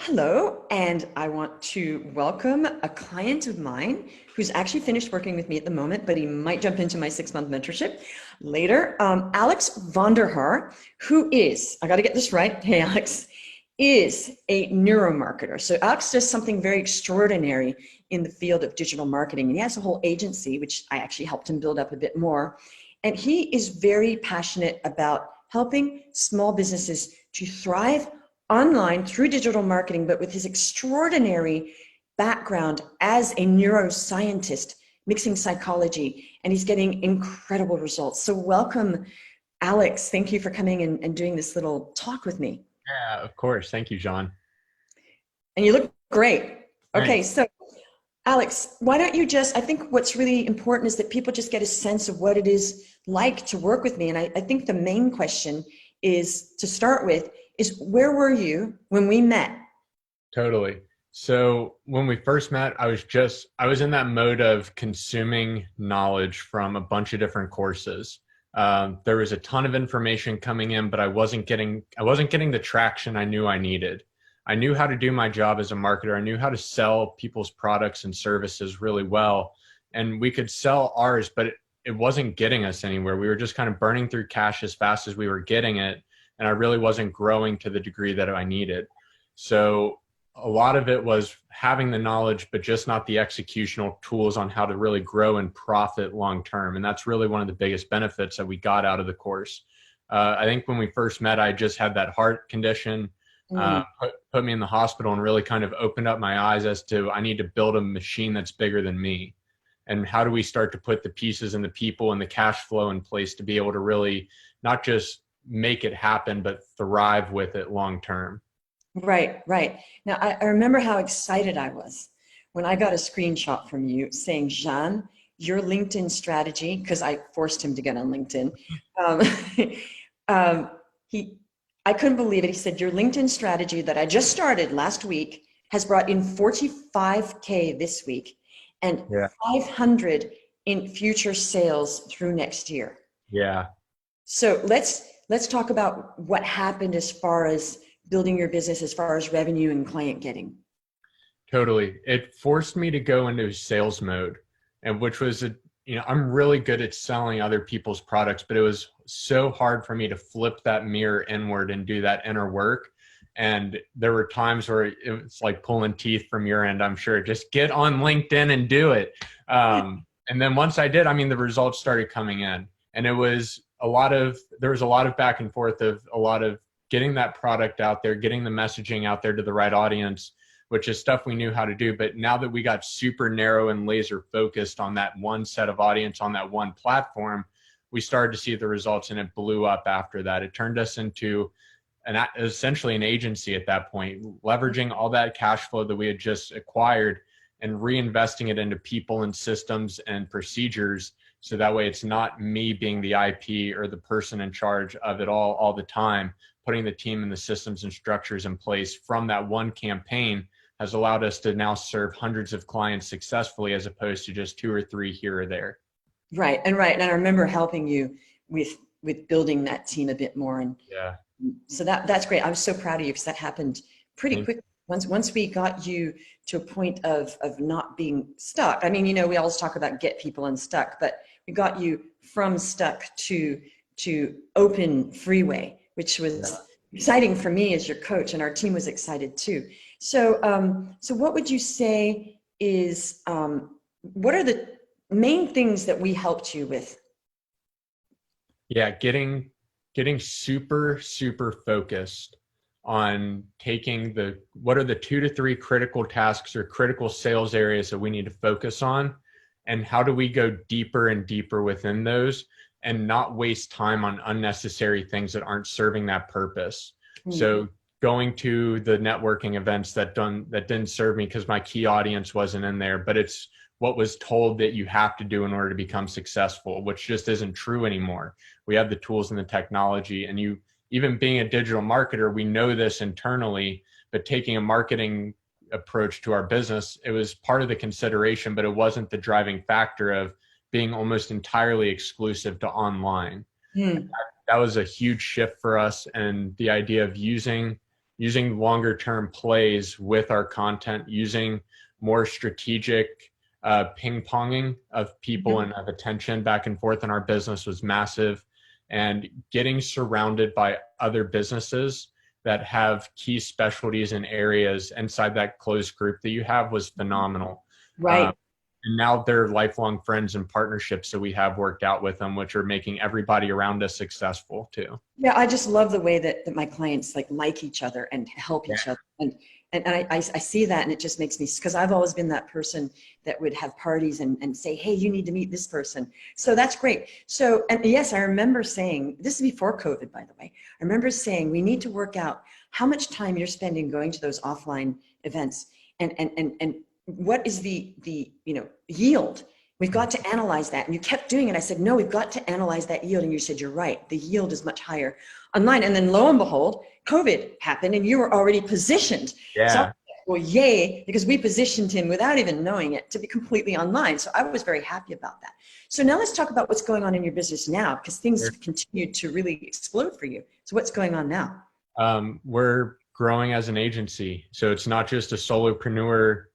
Hello, and I want to welcome a client of mine who's actually finished working with me at the moment, but he might jump into my 6-month mentorship later. Alex Vonderhaar, who is, I got to get this right, hey Alex, is a neuromarketer. So Alex does something very extraordinary in the field of digital marketing. And he has a whole agency, which I actually helped him build up a bit more. And he is very passionate about helping small businesses to thrive online through digital marketing, but with his extraordinary background as a neuroscientist, mixing psychology, and he's getting incredible results. So welcome, Alex. Thank you for coming and doing this little talk with me. Yeah, of course. Thank you, Jeanne. And you look great. Okay, Thanks. so Alex, why don't you just, I think what's really important is that people just get a sense of what it is like to work with me. And I think the main question is, to start with, is where were you when we met? Totally. So when we first met, I was in that mode of consuming knowledge from a bunch of different courses. There was a ton of information coming in, but I wasn't getting the traction I knew I needed. I knew how to do my job as a marketer. I knew how to sell people's products and services really well. And we could sell ours, but it wasn't getting us anywhere. We were just kind of burning through cash as fast as we were getting it. And I really wasn't growing to the degree that I needed. So a lot of it was having the knowledge, but just not the executional tools on how to really grow and profit long term. And that's really one of the biggest benefits that we got out of the course. I think when we first met, I just had that heart condition, Mm, put me in the hospital, and really kind of opened up my eyes as to I need to build a machine that's bigger than me. And how do we start to put the pieces and the people and the cash flow in place to be able to really not just make it happen, but thrive with it long term. right, right. Now, I remember how excited I was when I got a screenshot from you saying, Jeanne, your LinkedIn strategy, because I forced him to get on LinkedIn. Um, um, he, I couldn't believe it. He said, your LinkedIn strategy that I just started last week has brought in 45K this week and Yeah. 500 in future sales through next year. Yeah, So let's talk about what happened as far as building your business, as far as revenue and client getting. totally. It forced me to go into sales mode, and which was I'm really good at selling other people's products, but it was so hard for me to flip that mirror inward and do that inner work. And there were times where it's like pulling teeth from your end, I'm sure. Just get on LinkedIn and do it. And then once I did, I mean, the results started coming in. And there was a lot of back and forth of a lot of getting that product out there, getting the messaging out there to the right audience, which is stuff we knew how to do. But now that we got super narrow and laser focused on that one set of audience on that one platform, we started to see the results, and it blew up after that. It turned us into essentially an agency at that point, leveraging all that cash flow that we had just acquired and reinvesting it into people and systems and procedures. So that way it's not me being the IP or the person in charge of it all the time. Putting the team and the systems and structures in place from that one campaign has allowed us to now serve hundreds of clients successfully, as opposed to just 2 or 3 here or there. Right. And I remember helping you with building that team a bit more. And Yeah. so that's great. I was so proud of you because that happened pretty Thank quick. Once we got you to a point of not being stuck. I mean, we always talk about get people unstuck, but we got you from stuck to open freeway, which you. was exciting for me as your coach, and our team was excited too. So what would you say is what are the main things that we helped you with? Yeah, getting super, super focused on taking what are the 2 to 3 critical tasks or critical sales areas that we need to focus on, and how do we go deeper and deeper within those and not waste time on unnecessary things that aren't serving that purpose. Hmm. So going to the networking events that didn't serve me because my key audience wasn't in there, but it's what was told that you have to do in order to become successful, which just isn't true anymore. We have the tools and the technology, and even being a digital marketer, we know this internally, but taking a marketing approach to our business, it was part of the consideration, but it wasn't the driving factor of being almost entirely exclusive to online. Hmm. That was a huge shift for us. And the idea of using using longer term plays with our content, using more strategic ping ponging of people and of attention back and forth in our business was massive. And getting surrounded by other businesses that have key specialties and areas inside that closed group that you have was phenomenal. Right. And now they're lifelong friends and partnerships that we have worked out with them, which are making everybody around us successful too. Yeah, I just love the way that my clients like each other and help each other. And I see that, and it just makes me, because I've always been that person that would have parties and say, hey, you need to meet this person. So that's great. So, and yes, I remember saying, this is before COVID, by the way, I remember saying, we need to work out how much time you're spending going to those offline events and what is the yield. We've got to analyze that. And you kept doing it. I said, no, we've got to analyze that yield. And you said, you're right. The yield is much higher online. And then lo and behold, COVID happened and you were already positioned. Yeah. So, well, yay, because we positioned him without even knowing it to be completely online. So I was very happy about that. So now let's talk about what's going on in your business now, because things have continued to really explode for you. So what's going on now? We're growing as an agency. So it's not just a solopreneur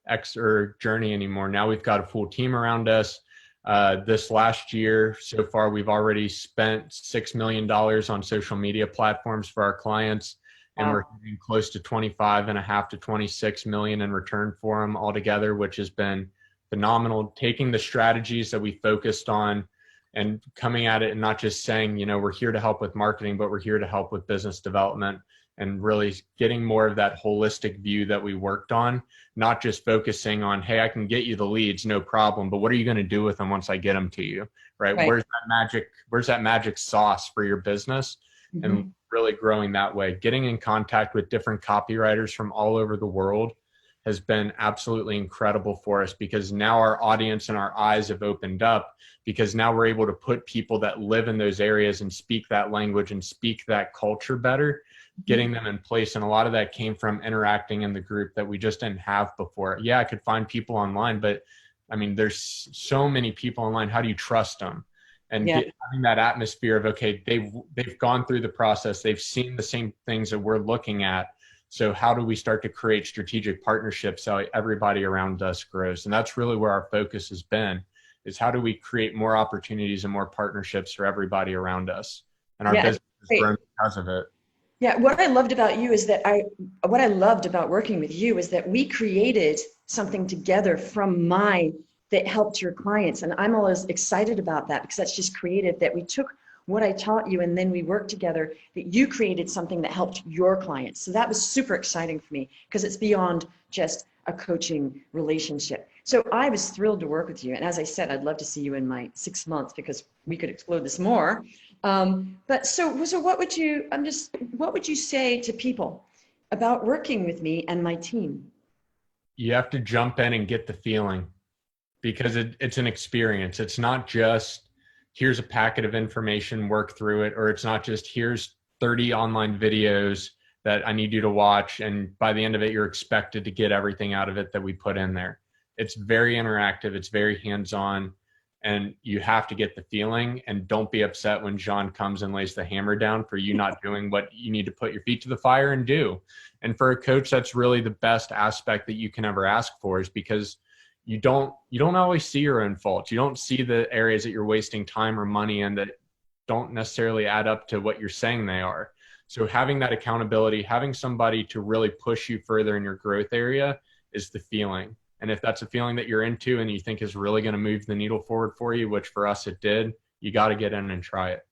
journey anymore. Now we've got a full team around us. This last year, so far, we've already spent $6 million on social media platforms for our clients, and we're getting close to 25.5 to 26 million in return for them altogether, which has been phenomenal. Taking the strategies that we focused on and coming at it and not just saying, we're here to help with marketing, but we're here to help with business development, and really getting more of that holistic view that we worked on, not just focusing on, hey, I can get you the leads, no problem, but what are you going to do with them once I get them to you, right? Where's that magic sauce for your business? And really growing that way. Getting in contact with different copywriters from all over the world has been absolutely incredible for us, because now our audience and our eyes have opened up, because now we're able to put people that live in those areas and speak that language and speak that culture better, getting them in place. And a lot of that came from interacting in the group that we just didn't have before. Yeah, I could find people online, but I mean, there's so many people online. How do you trust them? And having that atmosphere of, okay, they've gone through the process. They've seen the same things that we're looking at. So how do we start to create strategic partnerships so everybody around us grows? And that's really where our focus has been, is how do we create more opportunities and more partnerships for everybody around us? And our business has grown because of it. Yeah, what I loved about you is that what I loved about working with you is that we created something together that helped your clients. And I'm always excited about that, because that's just creative, that we took what I taught you and then we worked together, that you created something that helped your clients. So that was super exciting for me, because it's beyond just a coaching relationship. So I was thrilled to work with you. And as I said, I'd love to see you in my 6 months, because we could explore this more. But so what would you say to people about working with me and my team? You have to jump in and get the feeling, because it's an experience. It's not just, here's a packet of information, work through it, or it's not just, here's 30 online videos that I need you to watch, and by the end of it, you're expected to get everything out of it that we put in there. It's very interactive. It's very hands-on. And you have to get the feeling, and don't be upset when Jeanne comes and lays the hammer down for you not doing what you need to put your feet to the fire and do. And for a coach, that's really the best aspect that you can ever ask for, is because you don't always see your own faults. You don't see the areas that you're wasting time or money in that don't necessarily add up to what you're saying they are. So having that accountability, having somebody to really push you further in your growth area is the feeling. And if that's a feeling that you're into and you think is really going to move the needle forward for you, which for us it did, you got to get in and try it.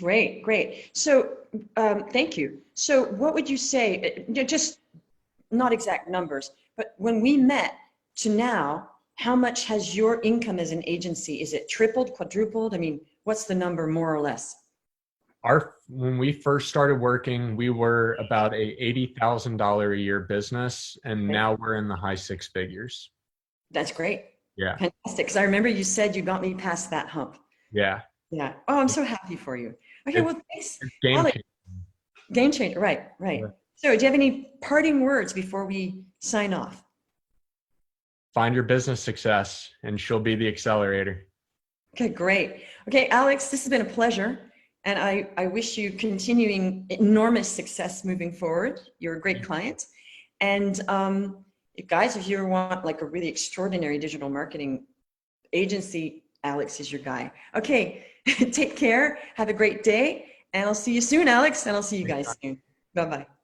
Great. So thank you. So what would you say, just not exact numbers, but when we met to now, how much has your income as an agency? Is it tripled, quadrupled? I mean, what's the number more or less? When we first started working, we were about a $80,000 a year business, and now we're in the high six figures. That's great. Yeah. Fantastic. Because I remember you said you got me past that hump. Yeah. Yeah. Oh, I'm so happy for you. Okay. Well, thanks. Game changer. Game changer. Right. Yeah. So do you have any parting words before we sign off? Find your business success, and she'll be the accelerator. Okay, great. Okay, Alex, this has been a pleasure. And I wish you continuing enormous success moving forward. You're a great client. And guys, if you want like a really extraordinary digital marketing agency, Alex is your guy. Okay, take care. Have a great day. And I'll see you soon, Alex. And I'll see you guys soon. Bye-bye.